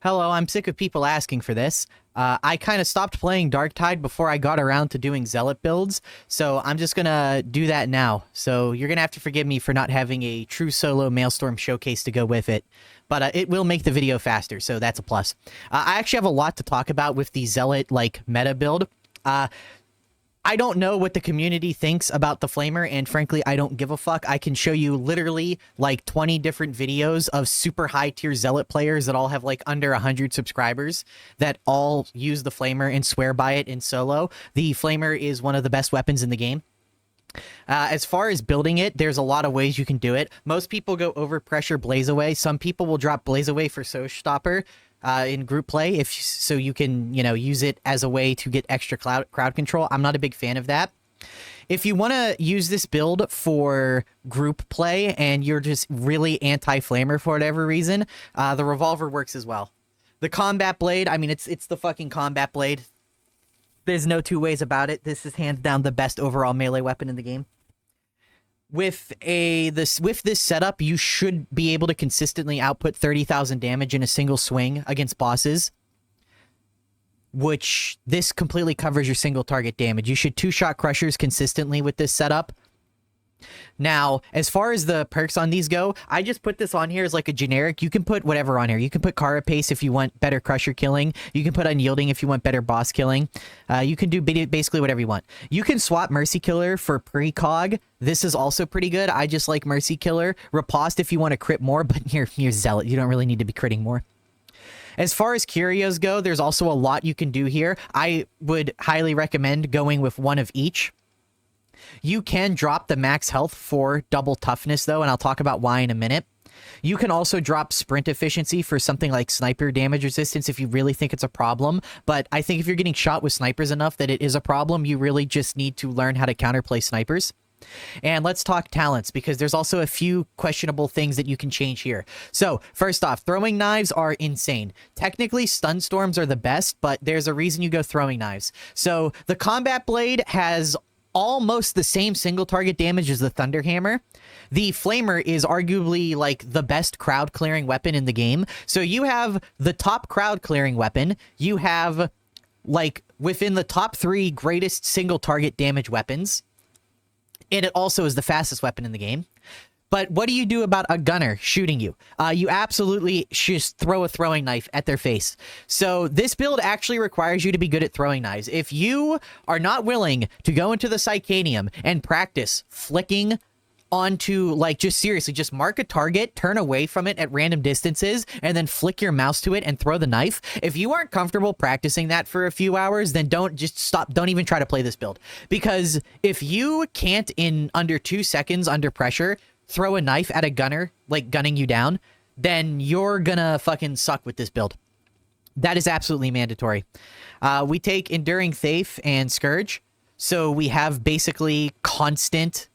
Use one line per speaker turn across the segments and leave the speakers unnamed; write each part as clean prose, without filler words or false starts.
Hello, I'm sick of people asking for this. I kind of stopped playing Darktide before I got around to doing Zealot builds, so I'm just gonna do that now. So you're gonna have to forgive me for not having a true solo Maelstrom showcase to go with it, but it will make the video faster, so that's a plus. I actually have a lot to talk about with the Zealot, like, meta build. I don't know what the community thinks about the Flamer, and frankly, I don't give a fuck. I can show you literally like 20 different videos of super high tier Zealot players that all have like under 100 subscribers that all use the Flamer and swear by it in solo. The Flamer is one of the best weapons in the game. As far as building it, there's a lot of ways you can do it. Most people go overpressure Blaze Away. Some people will drop Blaze Away for Showstopper in group play, so you can, use it as a way to get extra crowd control. I'm not a big fan of that. If you want to use this build for group play and you're just really anti-Flamer for whatever reason, the Revolver works as well. The Combat Blade, I mean, it's the fucking Combat Blade. There's no two ways about it. This is hands down the best overall melee weapon in the game. With this setup, you should be able to consistently output 30,000 damage in a single swing against bosses, which this completely covers your single target damage. You should two-shot crushers consistently with this setup. Now, as far as the perks on these go, I just put this on here as like a generic. You can put whatever on here. You can put Carapace if you want better crusher killing. You can put Unyielding if you want better boss killing. You can do basically whatever you want. You can swap Mercy Killer for precog. This is also pretty good. I just like Mercy Killer. Riposte if you want to crit more, but you're Zealot. You don't really need to be critting more. As far as curios go, there's also a lot you can do here. I would highly recommend going with one of each. You can drop the max health for double toughness, though, and I'll talk about why in a minute. You can also drop sprint efficiency for something like sniper damage resistance if you really think it's a problem. But I think if you're getting shot with snipers enough that it is a problem, you really just need to learn how to counterplay snipers. And let's talk talents, because there's also a few questionable things that you can change here. So, first off, throwing knives are insane. Technically, stun storms are the best, but there's a reason you go throwing knives. So, the Combat Blade has almost the same single target damage as the Thunderhammer. The Flamer is arguably like the best crowd clearing weapon in the game. So you have the top crowd clearing weapon. You have like within the top 3 greatest single target damage weapons. And it also is the fastest weapon in the game. But what do you do about a gunner shooting you? You absolutely just throw a throwing knife at their face. So this build actually requires you to be good at throwing knives. If you are not willing to go into the Psychanium and practice flicking onto, like, just seriously, just mark a target, turn away from it at random distances, and then flick your mouse to it and throw the knife. If you aren't comfortable practicing that for a few hours, then don't even try to play this build. Because if you can't in under 2 seconds under pressure throw a knife at a gunner, like gunning you down, then you're gonna fucking suck with this build. That is absolutely mandatory. We take Enduring Faith and Scourge, so we have basically constant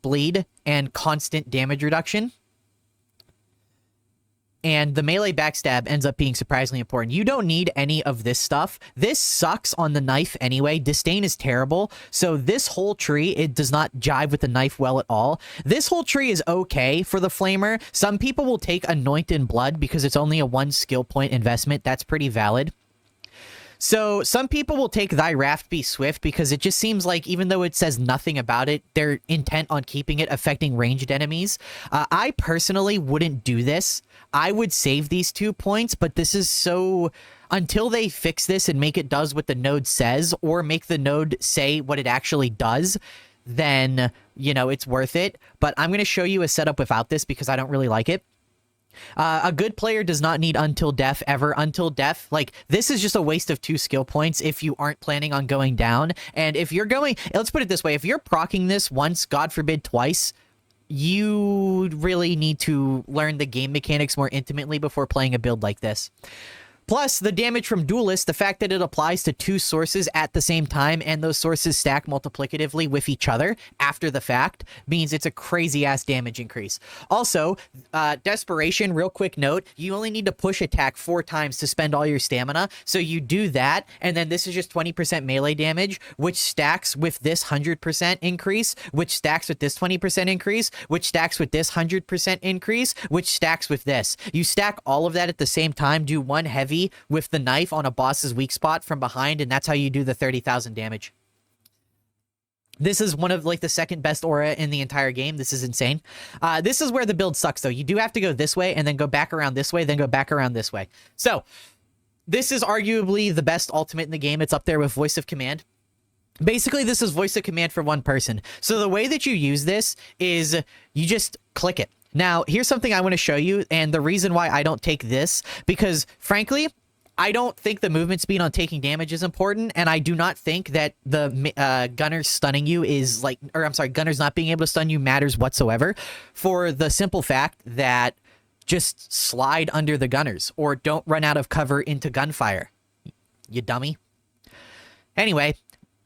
bleed and constant damage reduction. And the melee backstab ends up being surprisingly important. You don't need any of this stuff. This sucks on the knife anyway. Disdain is terrible. So this whole tree, it does not jive with the knife well at all. This whole tree is okay for the Flamer. Some people will take Anoint in Blood because it's only a 1 skill point investment. That's pretty valid. So some people will take Thy Raft Be Swift because it just seems like, even though it says nothing about it, they're intent on keeping it affecting ranged enemies. I personally wouldn't do this. I would save these 2 points, but this is so... Until they fix this and make it does what the node says, or make the node say what it actually does, then, it's worth it. But I'm going to show you a setup without this because I don't really like it. A good player does not need Until Death ever. Until Death, like, this is just a waste of 2 skill points if you aren't planning on going down. And if you're going, let's put it this way, if you're proccing this once, God forbid twice, you really need to learn the game mechanics more intimately before playing a build like this. Plus, the damage from Duelist, the fact that it applies to 2 sources at the same time and those sources stack multiplicatively with each other after the fact, means it's a crazy-ass damage increase. Also, Desperation, real quick note, you only need to push attack 4 times to spend all your stamina, so you do that, and then this is just 20% melee damage, which stacks with this 100% increase, which stacks with this 20% increase, which stacks with this 100% increase, which stacks with this. You stack all of that at the same time, do one heavy heavy with the knife on a boss's weak spot from behind, and that's how you do the 30,000 damage. This is one of like the second best aura in the entire game. This is insane. This is where the build sucks though. You do have to go this way and then go back around this way, then go back around this way. So this is arguably the best ultimate in the game. It's up there with Voice of Command. Basically, this is Voice of Command for one person. So the way that you use this is you just click it. Now, here's something I want to show you, and the reason why I don't take this, because frankly, I don't think the movement speed on taking damage is important, and I do not think that the gunners stunning you is like, or I'm sorry, gunners not being able to stun you matters whatsoever, for the simple fact that just slide under the gunners, or don't run out of cover into gunfire. You dummy. Anyway,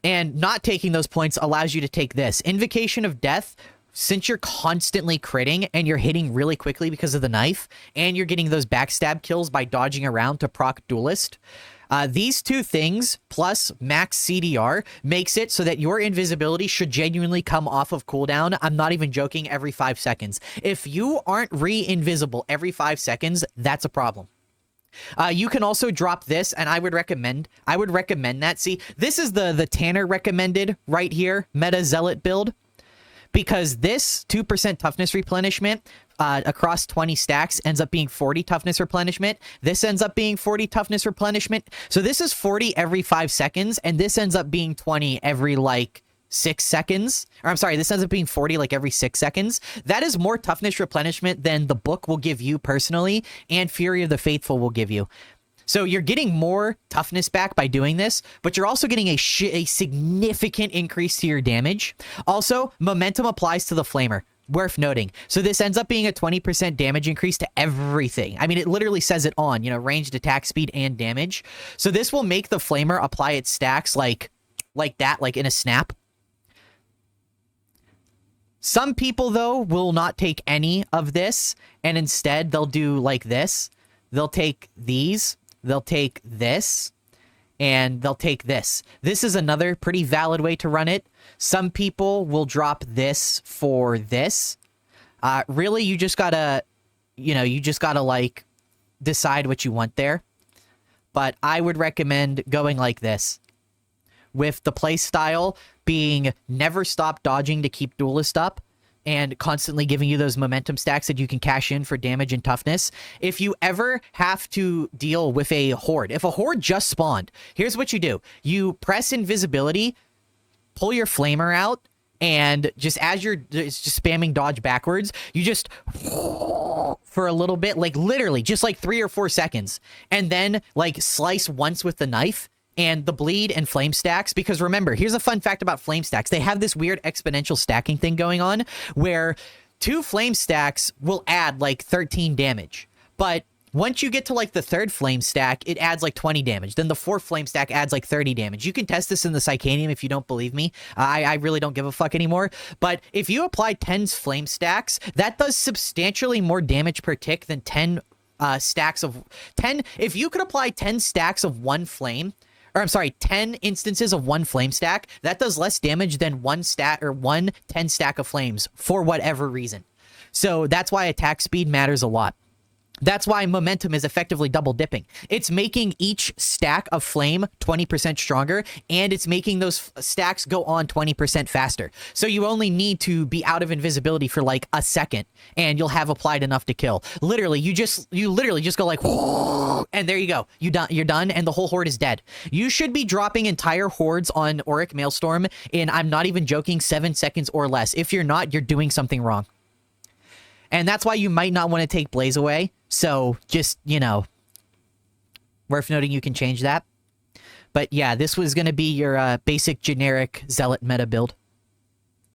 and not taking those points allows you to take this. Invocation of Death. Since you're constantly critting and you're hitting really quickly because of the knife, and you're getting those backstab kills by dodging around to proc Duelist, these two things plus max CDR makes it so that your invisibility should genuinely come off of cooldown. I'm not even joking, every 5 seconds. If you aren't re-invisible every 5 seconds, that's a problem. You can also drop this, and I would recommend that. See, this is the Tanner recommended right here, meta Zealot build. Because this 2% toughness replenishment across 20 stacks ends up being 40 toughness replenishment. This ends up being 40 toughness replenishment. So this is 40 every 5 seconds, and this ends up being 20 every, like, 6 seconds. Or I'm sorry, this ends up being 40, like, every 6 seconds. That is more toughness replenishment than the book will give you personally, and Fury of the Faithful will give you. So you're getting more toughness back by doing this, but you're also getting a significant increase to your damage. Also, momentum applies to the flamer. Worth noting. So this ends up being a 20% damage increase to everything. I mean, it literally says it on, you know, ranged attack speed and damage. So this will make the flamer apply its stacks like that, like in a snap. Some people, though, will not take any of this, and instead they'll do like this. They'll take these. They'll take this, and they'll take this. This is another pretty valid way to run it. Some people will drop this for this. Really, you just gotta, like, decide what you want there. But I would recommend going like this, with the play style being never stop dodging to keep Duelist up, and constantly giving you those momentum stacks that you can cash in for damage and toughness. If you ever have to deal with a horde, if a horde just spawned, here's what you do. You press invisibility, pull your flamer out, and just as you're just spamming dodge backwards, you just for a little bit, like literally just like 3 or 4 seconds, and then like slice once with the knife, and the bleed and flame stacks. Because remember, here's a fun fact about flame stacks. They have this weird exponential stacking thing going on where 2 flame stacks will add like 13 damage. But once you get to like the 3rd flame stack, it adds like 20 damage. Then the 4th flame stack adds like 30 damage. You can test this in the Psychanium if you don't believe me. I really don't give a fuck anymore. But if you apply 10 flame stacks, that does substantially more damage per tick than 10 stacks of 10. If you could apply 10 stacks of 1 flame, or I'm sorry, 10 instances of 1 flame stack, that does less damage than 1 10 stack of flames for whatever reason. So that's why attack speed matters a lot. That's why momentum is effectively double dipping. It's making each stack of flame 20% stronger, and it's making those stacks go on 20% faster. So you only need to be out of invisibility for like a second, and you'll have applied enough to kill. Literally, you literally just go like, and there you go. You're done, and the whole horde is dead. You should be dropping entire hordes on Auric Maelstrom in, I'm not even joking, 7 seconds or less. If you're not, you're doing something wrong. And that's why you might not want to take Blaze away. So just, worth noting, you can change that. But yeah, this was going to be your basic generic Zealot meta build.